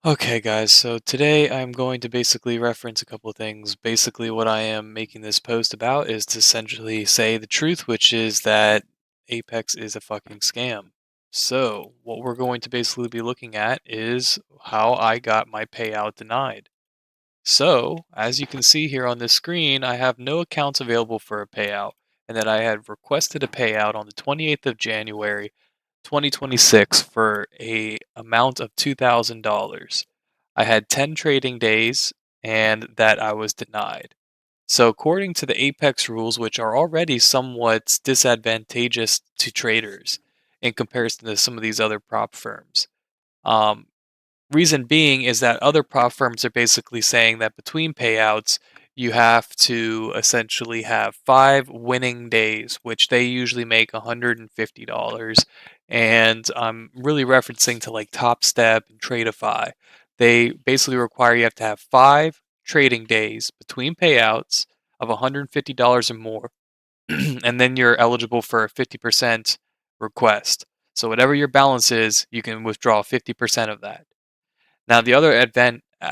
Okay, guys, so today I'm going to basically reference a couple of things. Basically, what I am making this post about is to essentially say the truth, which is that Apex is a fucking scam. So, what we're going to basically be looking at is how I got my payout denied. So, as you can see here on this screen, I have no accounts available for a payout, and that I had requested a payout on the 28th of January, 2026 for a amount of $2,000. I had 10 trading days and that I was denied. So, according to the Apex rules, which are already somewhat disadvantageous to traders in comparison to some of these other prop firms, um, reason being is that other prop firms are basically saying that between payouts, you have to essentially have 5 winning days, which they usually make $150. And I'm really referencing to like Top Step and Tradeify. They basically require you have to have 5 trading days between payouts of $150 or more, and then you're eligible for a 50% request. So whatever your balance is, you can withdraw 50% of that. Now, the other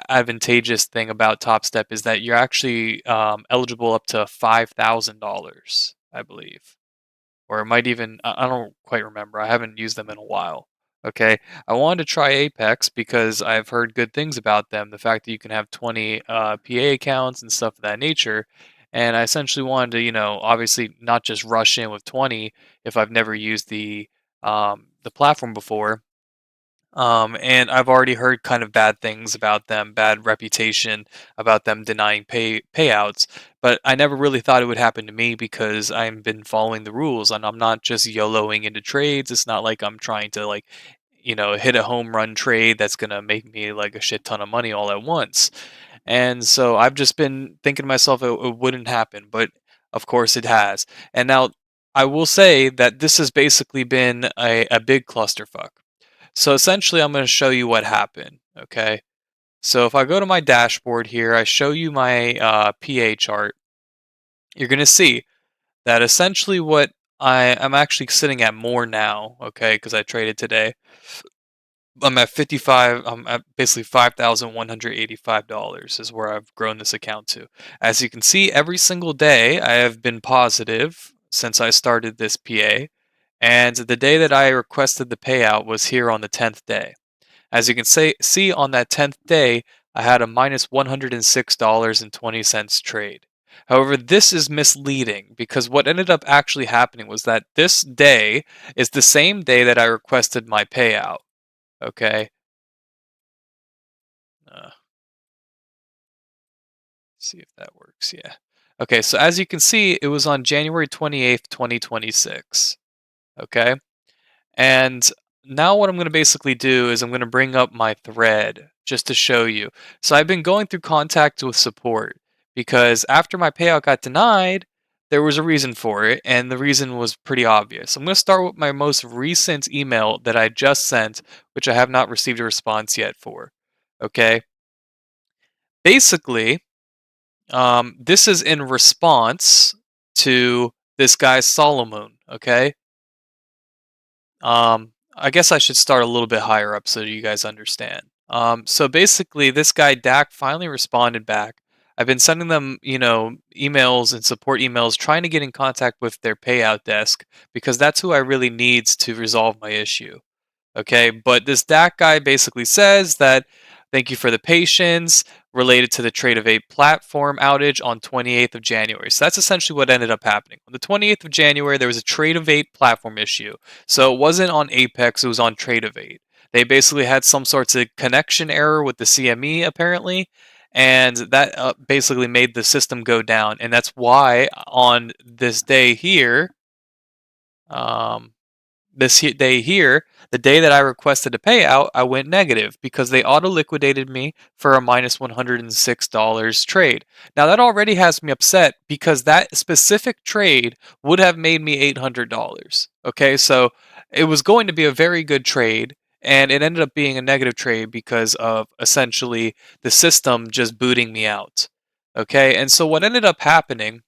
advantageous thing about Top Step is that you're actually eligible up to $5,000, I believe, or it might even I don't quite remember. I haven't used them in a while. Okay, I wanted to try Apex because I've heard good things about them. The fact that you can have 20 PA accounts and stuff of that nature, and I essentially wanted to, obviously not just rush in with 20 if I've never used the platform before, and I've already heard kind of bad things about them, bad reputation about them denying payouts. But I never really thought it would happen to me because I've been following the rules and I'm not just YOLOing into trades. It's not like I'm trying to hit a home run trade that's gonna make me like a shit ton of money all at once. And so I've just been thinking to myself it wouldn't happen, but of course it has. And now I will say that this has basically been a big clusterfuck. So essentially, I'm going to show you what happened. Okay. So if I go to my dashboard here, I show you my PA chart. You're going to see that essentially what I'm actually sitting at more now. Okay, because I traded today. I'm at 55. I'm at basically $5,185 is where I've grown this account to. As you can see, every single day I have been positive since I started this PA, and the day that I requested the payout was here on the 10th day. As you can see on that 10th day, I had a minus $106.20 trade. However, this is misleading because what ended up actually happening was that this day is the same day that I requested my payout. Okay. Uh, see if that works. Yeah. Okay, so as you can see, it was on January 28th, 2026. Okay. And now what I'm going to basically do is I'm going to bring up my thread just to show you. So I've been going through contact with support because after my payout got denied, there was a reason for it, and the reason was pretty obvious. I'm going to start with my most recent email that I just sent, which I have not received a response yet for. Okay. Basically, this is in response to this guy Solomon. Okay. I guess I should start a little bit higher up so you guys understand. So basically, this guy Dak finally responded back. I've been sending them, emails and support emails, trying to get in contact with their payout desk because that's who I really needs to resolve my issue. Okay, but this DAC guy basically says that thank you for the patience related to the Trade of 8 platform outage on 28th of January. So that's essentially what ended up happening. On the 28th of January, there was a Trade of 8 platform issue. So it wasn't on Apex, it was on Trade of 8. They basically had some sorts of connection error with the CME apparently, and that basically made the system go down. And that's why on this day here, um, day here, the day that I requested a payout, I went negative because they auto liquidated me for a minus $106 trade. Now that already has me upset because that specific trade would have made me $800. Okay, so it was going to be a very good trade. And it ended up being a negative trade because of essentially the system just booting me out. Okay, and so what ended up happening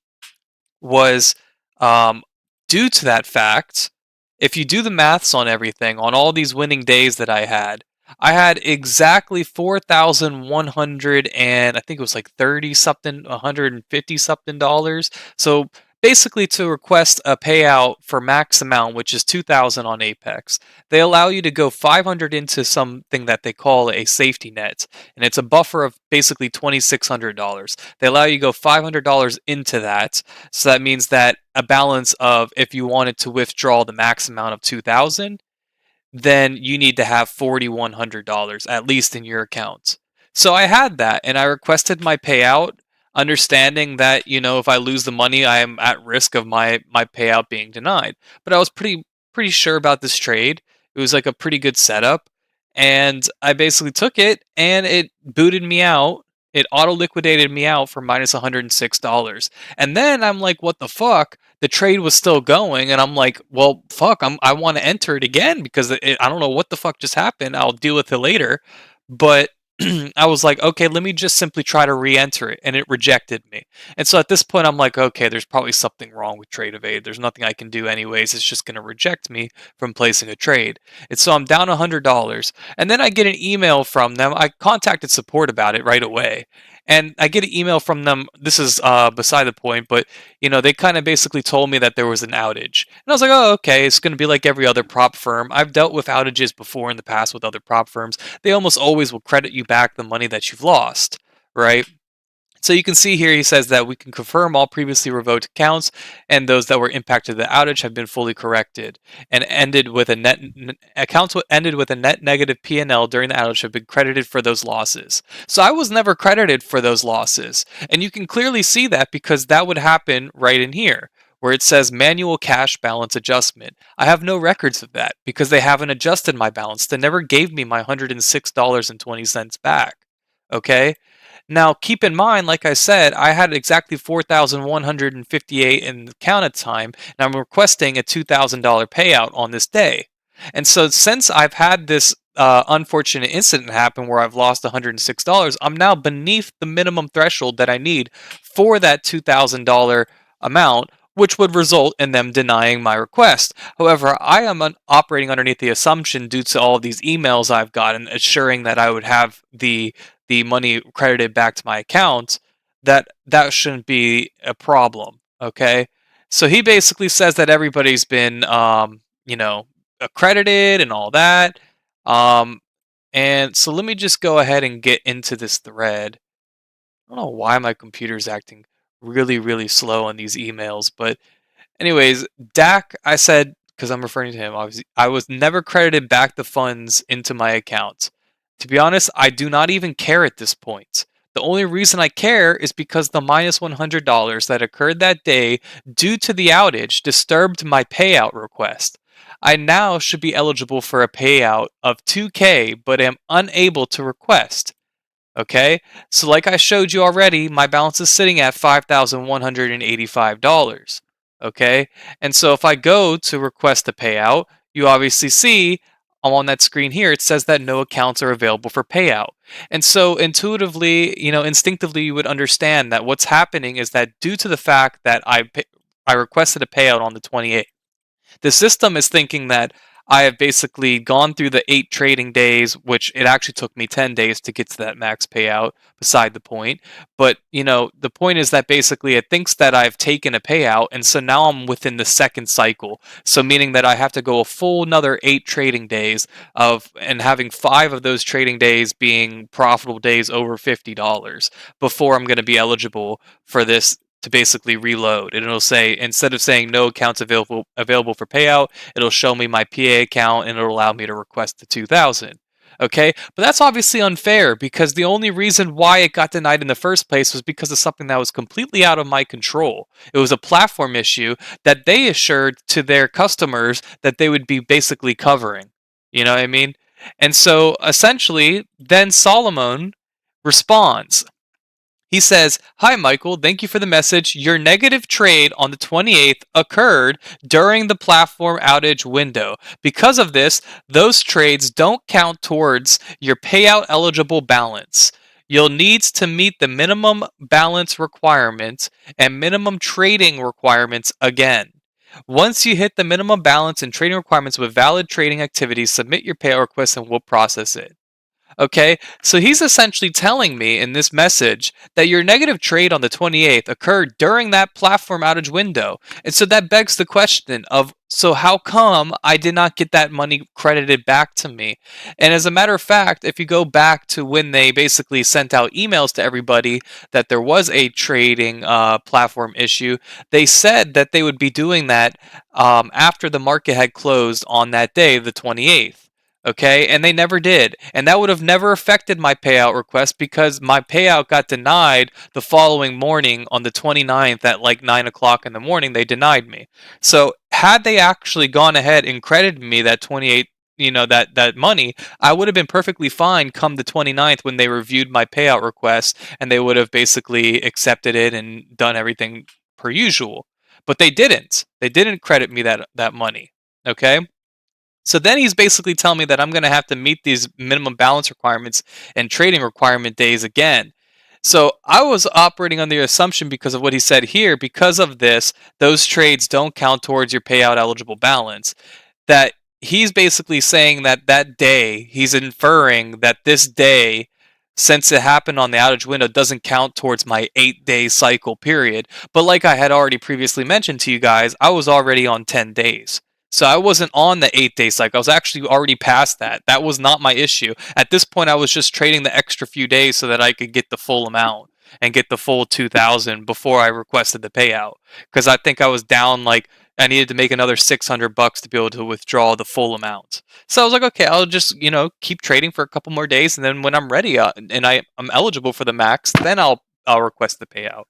was um, due to that fact, if you do the maths on everything, on all these winning days that I had, I had exactly 4,100 and I think it was like 30 something, 150 something dollars. So basically to request a payout for max amount, which is 2,000 on Apex, they allow you to go 500 into something that they call a safety net, and it's a buffer of basically $2,600. They allow you to go $500 into that. So that means that a balance of, if you wanted to withdraw the max amount of 2,000, then you need to have $4,100 at least in your account. So I had that and I requested my payout, understanding that, if I lose the money, I am at risk of my payout being denied. But I was pretty sure about this trade. It was like a pretty good setup, and I basically took it and it booted me out. It auto liquidated me out for minus $106. And then I'm like, what the fuck? The trade was still going, and I'm like, well, fuck, I want to enter it again because I don't know what the fuck just happened. I'll deal with it later. But I was like, okay, let me just simply try to re-enter it, and it rejected me. And so at this point, I'm like, okay, there's probably something wrong with Trade Evade. There's nothing I can do anyways. It's just going to reject me from placing a trade. And so I'm down $100, and then I get an email from them. I contacted support about it right away. And I get an email from them. This is beside the point, but they kind of basically told me that there was an outage. And I was like, oh, okay, it's going to be like every other prop firm. I've dealt with outages before in the past with other prop firms. They almost always will credit you back the money that you've lost, right? So you can see here he says that we can confirm all previously revoked accounts and those that were impacted by the outage have been fully corrected, and ended with a net accounts ended with a net negative P&L during the outage have been credited for those losses. So I was never credited for those losses, and you can clearly see that because that would happen right in here where it says manual cash balance adjustment. I have no records of that because they haven't adjusted my balance. They never gave me my $106.20 back. Okay? Now, keep in mind, like I said, I had exactly 4,158 in the count at time, and I'm requesting a $2,000 payout on this day. And so, since I've had this unfortunate incident happen where I've lost $106, I'm now beneath the minimum threshold that I need for that $2,000 amount, which would result in them denying my request. However, I am operating underneath the assumption, due to all of these emails I've gotten assuring that I would have the money credited back to my account, that shouldn't be a problem. Okay, so he basically says that everybody's been accredited and all that. And so let me just go ahead and get into this thread. I don't know why my computer's acting really, really slow on these emails, but anyways, Dak, I said, because I'm referring to him, obviously, I was never credited back the funds into my account. To be honest, I do not even care at this point. The only reason I care is because the minus $100 that occurred that day due to the outage disturbed my payout request. I now should be eligible for a payout of 2K, but am unable to request. Okay, so like I showed you already, my balance is sitting at $5,185. Okay, and so if I go to request a payout, you obviously see on that screen here, it says that no accounts are available for payout. And so intuitively, instinctively, you would understand that what's happening is that due to the fact that I requested a payout on the 28th, the system is thinking that I have basically gone through the 8 trading days, which it actually took me 10 days to get to that max payout, beside the point. But, the point is that basically it thinks that I've taken a payout, and so now I'm within the second cycle. So meaning that I have to go a full another 8 trading days and having 5 of those trading days being profitable days over $50 before I'm going to be eligible for this to basically reload. And it'll say, instead of saying no accounts available for payout, it'll show me my PA account and it'll allow me to request the 2,000. Okay, but that's obviously unfair because the only reason why it got denied in the first place was because of something that was completely out of my control. It was a platform issue that they assured to their customers that they would be basically covering. You know what I mean? And so essentially, then Solomon responds. He says, "Hi, Michael. Thank you for the message. Your negative trade on the 28th occurred during the platform outage window. Because of this, those trades don't count towards your payout eligible balance. You'll need to meet the minimum balance requirement and minimum trading requirements again. Once you hit the minimum balance and trading requirements with valid trading activities, submit your payout request and we'll process it. Okay, so he's essentially telling me in this message that your negative trade on the 28th occurred during that platform outage window. And so that begs the question of, so how come I did not get that money credited back to me? And as a matter of fact, if you go back to when they basically sent out emails to everybody that there was a trading platform issue, they said that they would be doing that after the market had closed on that day, the 28th. Okay, and they never did. And that would have never affected my payout request because my payout got denied the following morning on the 29th at like 9 o'clock in the morning. They denied me. So, had they actually gone ahead and credited me that 28, that money, I would have been perfectly fine come the 29th when they reviewed my payout request and they would have basically accepted it and done everything per usual. But they didn't. They didn't credit me that money. Okay? So then he's basically telling me that I'm going to have to meet these minimum balance requirements and trading requirement days again. So I was operating on the assumption because of what he said here, because of this, those trades don't count towards your payout eligible balance. That he's basically saying that that day, he's inferring that this day, since it happened on the outage window, doesn't count towards my 8-day cycle period. But like I had already previously mentioned to you guys, I was already on 10 days. So I wasn't on the 8-day cycle. I was actually already past that. That was not my issue. At this point, I was just trading the extra few days so that I could get the full amount and get the full 2,000 before I requested the payout. Because I think I was down like I needed to make another $600 to be able to withdraw the full amount. So I was like, okay, I'll just keep trading for a couple more days, and then when I'm ready and I'm eligible for the max, then I'll request the payout.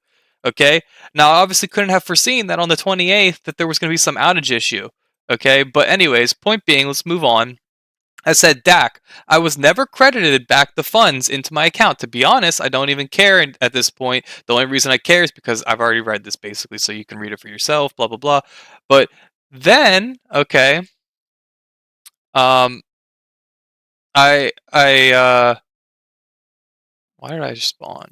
Okay. Now I obviously couldn't have foreseen that on the 28th that there was going to be some outage issue. Okay, but anyways, point being, let's move on. I said, Dak, I was never credited back the funds into my account. To be honest, I don't even care at this point. The only reason I care is because I've already read this basically, so you can read it for yourself, blah, blah, blah. But then, okay, um, why did I spawn?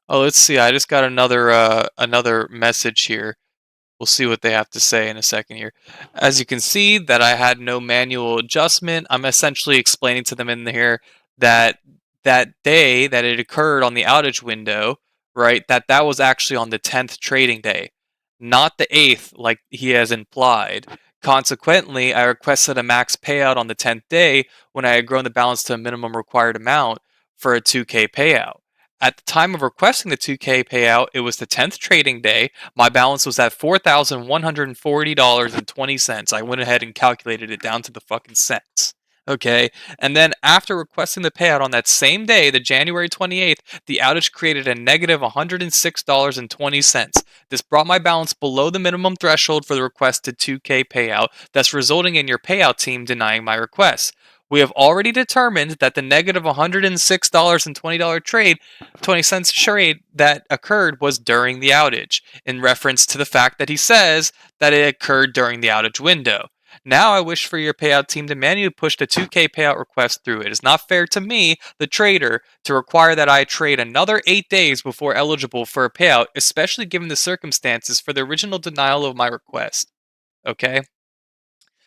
Oh, let's see. I just got another message here. We'll see what they have to say in a second here. As you can see that I had no manual adjustment, I'm essentially explaining to them in here that that day that it occurred on the outage window, right, that was actually on the 10th trading day, not the 8th like he has implied. Consequently, I requested a max payout on the 10th day when I had grown the balance to a minimum required amount for a 2K payout. At the time of requesting the 2K payout, it was the 10th trading day. My balance was at $4,140.20. I went ahead and calculated it down to the fucking cents. Okay. And then after requesting the payout on that same day, the January 28th, the outage created a negative $106.20. This brought my balance below the minimum threshold for the requested 2K payout, thus resulting in your payout team denying my request. We have already determined that the negative $106.20 trade, 20 cents trade that occurred was during the outage, in reference to the fact that he says that it occurred during the outage window. Now I wish for your payout team to manually push the 2K payout request through. It is not fair to me, the trader, to require that I trade another 8 days before eligible for a payout, especially given the circumstances for the original denial of my request. Okay?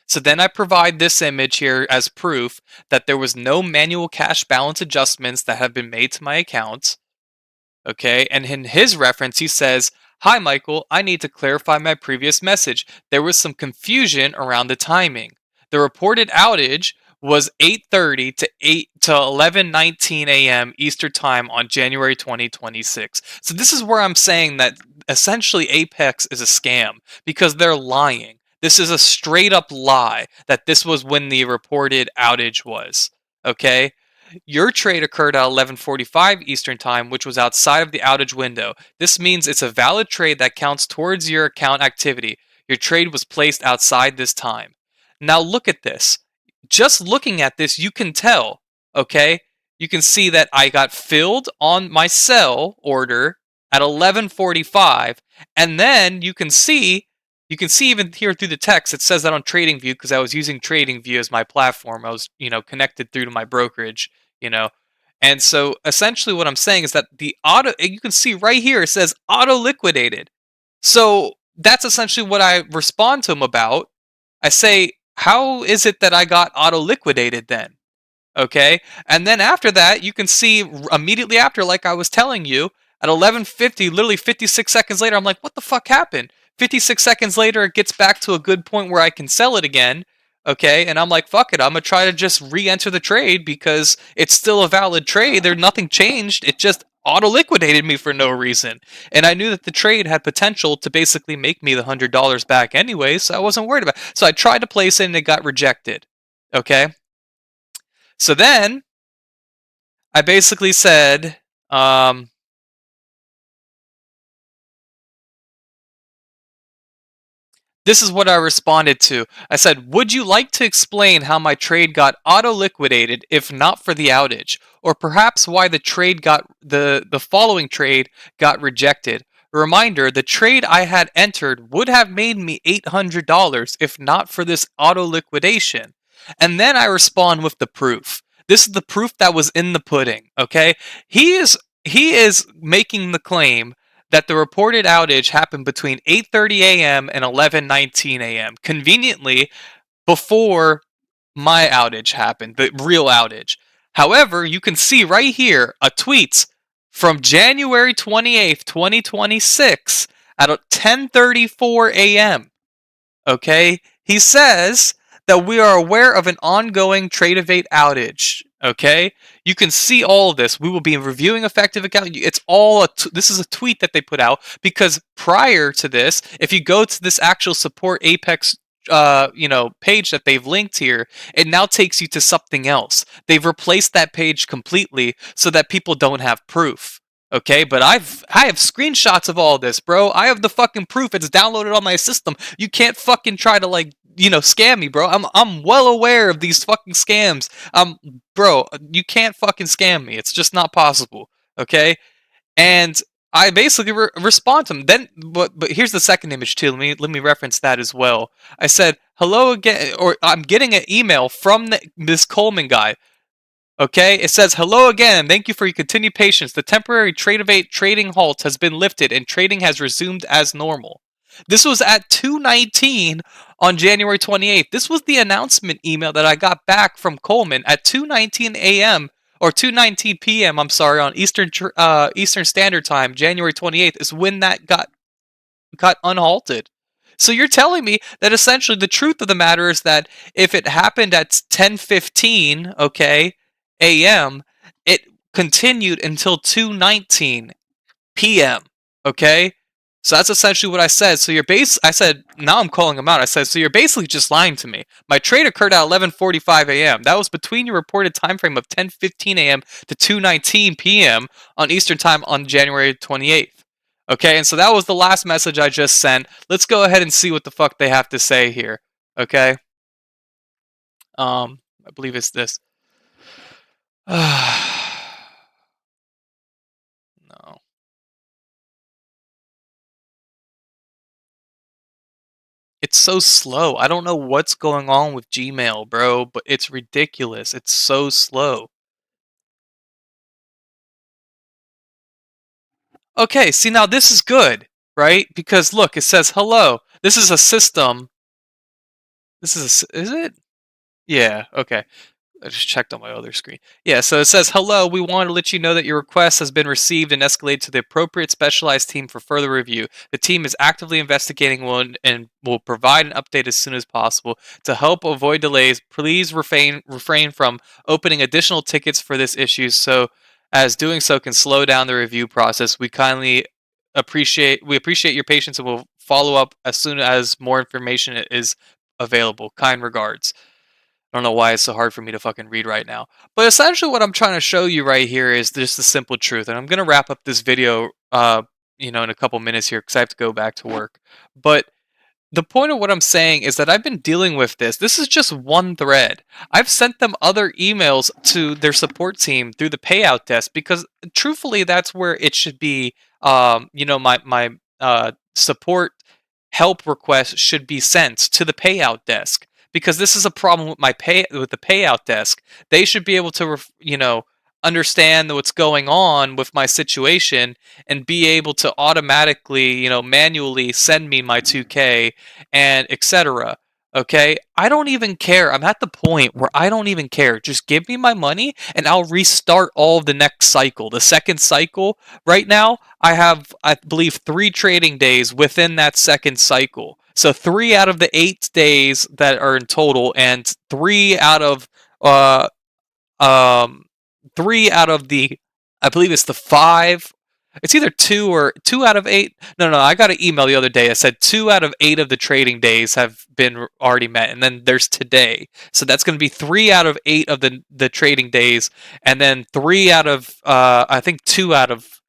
So then I provide this image here as proof that there was no manual cash balance adjustments that have been made to my account. Okay, and in his reference, he says, "Hi, Michael, I need to clarify my previous message. There was some confusion around the timing. The reported outage was 8:30 to 11:19 a.m. Eastern Time on January 2026. So this is where I'm saying that essentially Apex is a scam because they're lying. This is a straight up lie that this was when the reported outage was. Okay? Your trade occurred at 11:45 Eastern Time, which was outside of the outage window. This means it's a valid trade that counts towards your account activity. Your trade was placed outside this time. Now look at this. Just looking at this, you can tell, okay? You can see that I got filled on my sell order at 11:45, and then you can see even here through the text, it says that on TradingView because I was using TradingView as my platform. I was, connected through to my brokerage, you know. And so essentially what I'm saying is that the auto, you can see right here, it says auto liquidated. So that's essentially what I respond to him about. I say, how is it that I got auto liquidated then? Okay, and then after that, you can see immediately after, like I was telling you, at 11:50, literally 56 seconds later, I'm like, what the fuck happened? 56 seconds later, it gets back to a good point where I can sell it again. Okay, and I'm like, fuck it, I'm gonna try to just re-enter the trade because it's still a valid trade. There's nothing changed. It just auto liquidated me for no reason, and I knew that the trade had potential to basically make me the $100 back anyway, so I wasn't worried about it. So I tried to place it and it got rejected. Okay, so then I basically said, this is what I responded to. I said, would you like to explain how my trade got auto liquidated if not for the outage? Or perhaps why the trade got the following trade got rejected? A reminder, the trade I had entered would have made me $800 if not for this auto liquidation. And then I respond with the proof. This is the proof that was in the pudding, okay? He is making the claim that the reported outage happened between 8:30 a.m. and 11:19 a.m. conveniently before my outage happened, the real outage. However, you can see right here a tweet from January 28th, 2026 at 10:34 a.m. Okay? He says that we are aware of an ongoing Tradevate outage. Okay? You can see all of this. We will be reviewing effective account. It's all this is a tweet that they put out because prior to this, if you go to this actual support Apex page that they've linked here, it now takes you to something else. They've replaced that page completely so that people don't have proof. Okay, but I have screenshots of all this, bro. I have the fucking proof. It's downloaded on my system. You can't fucking try to scam me, bro. I'm well aware of these fucking scams. Bro, you can't fucking scam me. It's just not possible. Okay? And I basically respond to him. Then, but here's the second image too. Let me reference that as well. I said hello again, or I'm getting an email from this Coleman guy. Okay, it says hello again. Thank you for your continued patience. The temporary Tradevate trading halt has been lifted and trading has resumed as normal. This was at 2:19 on January 28th. This was the announcement email that I got back from Coleman at 2:19 a.m. or 2:19 p.m. I'm sorry, on Eastern Standard Time, January 28th is when that got unhalted. So you're telling me that essentially the truth of the matter is that if it happened at 10:15, okay, a.m., it continued until 2:19 p.m., okay? So that's essentially what I said. So I said, now I'm calling him out. I said, so you're basically just lying to me. My trade occurred at 11:45 a.m. That was between your reported time frame of 10:15 a.m. to 2:19 p.m. on Eastern Time on January 28th. Okay, and so that was the last message I just sent. Let's go ahead and see what the fuck they have to say here. Okay? I believe it's this. No. It's so slow. I don't know what's going on with Gmail, bro, but it's ridiculous. It's so slow. Okay, see now this is good, right? Because look, it says hello. This is a system. Is it? Yeah, okay. I just checked on my other screen. Yeah, so it says, hello, we want to let you know that your request has been received and escalated to the appropriate specialized team for further review. The team is actively investigating one and will provide an update as soon as possible. To help avoid delays, please refrain from opening additional tickets for this issue, so as doing so can slow down the review process. We appreciate your patience and will follow up as soon as more information is available. Kind regards. I don't know why it's so hard for me to fucking read right now. But essentially what I'm trying to show you right here is just the simple truth. And I'm going to wrap up this video, in a couple minutes here because I have to go back to work. But the point of what I'm saying is that I've been dealing with this. This is just one thread. I've sent them other emails to their support team through the payout desk because truthfully, that's where it should be. My support help request should be sent to the payout desk because this is a problem with the payout desk. They should be able to, understand what's going on with my situation and be able to automatically, manually send me my 2K and etc. Okay? I don't even care. I'm at the point where I don't even care. Just give me my money and I'll restart all of the next cycle. The second cycle, right now, I have, I believe, 3 trading days within that second cycle. So 3 out of the 8 days that are in total, and uh, um, 3 out of the, I believe it's the 5. It's either 2 out of 8. No, I got an email the other day that said 2 out of 8 of the trading days have been already met, and then there's today. So that's going to be 3 out of 8 of the trading days, and then three out of I think two out of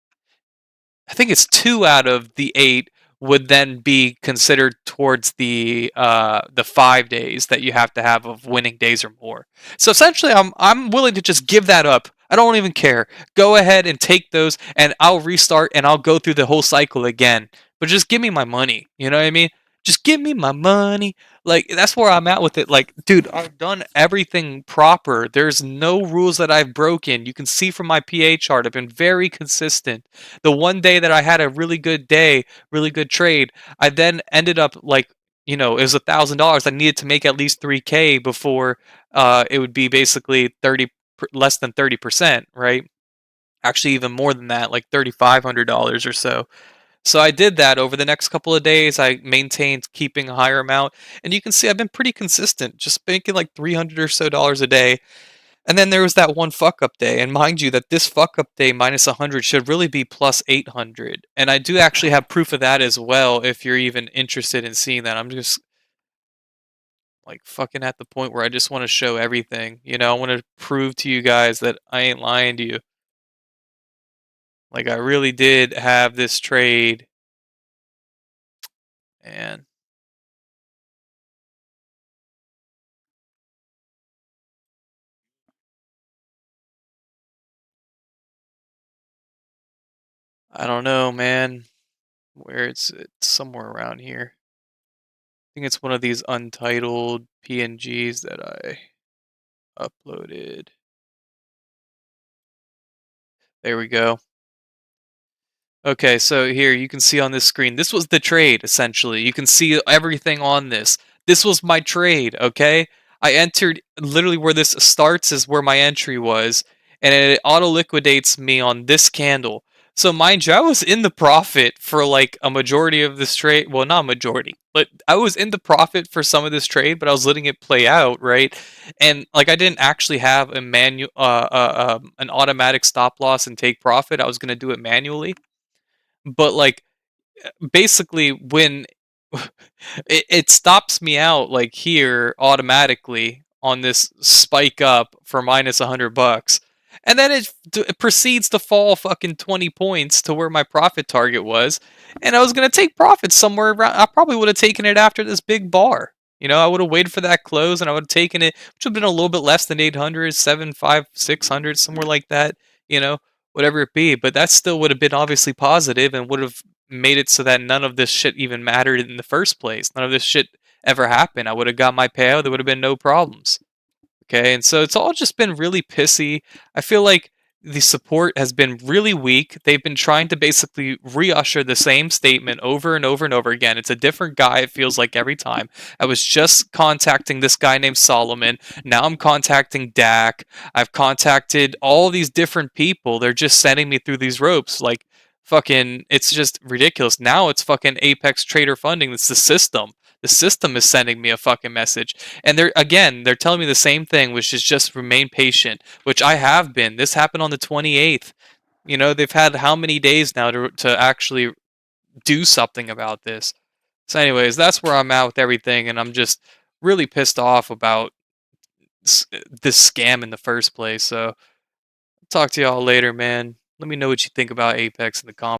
I think it's 2 out of the 8 would then be considered towards the 5 days that you have to have of winning days or more. So essentially, I'm willing to just give that up. I don't even care. Go ahead and take those, and I'll restart and I'll go through the whole cycle again. But just give me my money. You know what I mean? Just give me my money. Like, that's where I'm at with it. Like, dude, I've done everything proper. There's no rules that I've broken. You can see from my PA chart, I've been very consistent. The one day that I had a really good day, really good trade, I then ended up like, it was $1,000. I needed to make at least 3K before it would be basically less than 30%, right? Actually, even more than that, like $3,500 or so. So I did that over the next couple of days. I maintained keeping a higher amount, and you can see I've been pretty consistent, just making like $300 or so a day. And then there was that one fuck up day, and mind you, that this fuck up day minus 100 should really be plus 800. And I do actually have proof of that as well. If you're even interested in seeing that, I'm just like fucking at the point where I just want to show everything. I want to prove to you guys that I ain't lying to you. Like, I really did have this trade, and I don't know, man, where it's somewhere around here. I think it's one of these untitled PNGs that I uploaded. There we go. Okay, so here you can see on this screen, this was the trade essentially. You can see everything on this. This was my trade, okay? I entered literally where this starts is where my entry was, and it auto liquidates me on this candle. So mind you, I was in the profit for like a majority of this trade. Well, not majority, but I was in the profit for some of this trade, but I was letting it play out, right? And like I didn't actually have a an automatic stop loss and take profit. I was gonna do it manually, but like basically when it stops me out like here automatically on this spike up for minus $100, and then it proceeds to fall fucking 20 points to where my profit target was, and I was going to take profit somewhere around. I probably would have taken it after this big bar. I would have waited for that close, and I would have taken it, which would have been a little bit less than 800, 7, 5, 600, somewhere like that, you know whatever it be. But that still would have been obviously positive and would have made it so that none of this shit even mattered in the first place. None of this shit ever happened. I would have got my payout. There would have been no problems. Okay, and so it's all just been really pissy. I feel like the support has been really weak. They've been trying to basically reusher the same statement over and over and over again. It's a different guy, it feels like, every time. I was just contacting this guy named Solomon. Now I'm contacting Dak. I've contacted all these different people. They're just sending me through these ropes. Like, fucking, it's just ridiculous. Now it's fucking Apex Trader Funding. It's the system. The system is sending me a fucking message. And they're telling me the same thing, which is just remain patient, which I have been. This happened on the 28th. They've had how many days now to actually do something about this. So anyways, that's where I'm at with everything, and I'm just really pissed off about this scam in the first place. So talk to y'all later, man. Let me know what you think about Apex in the comments.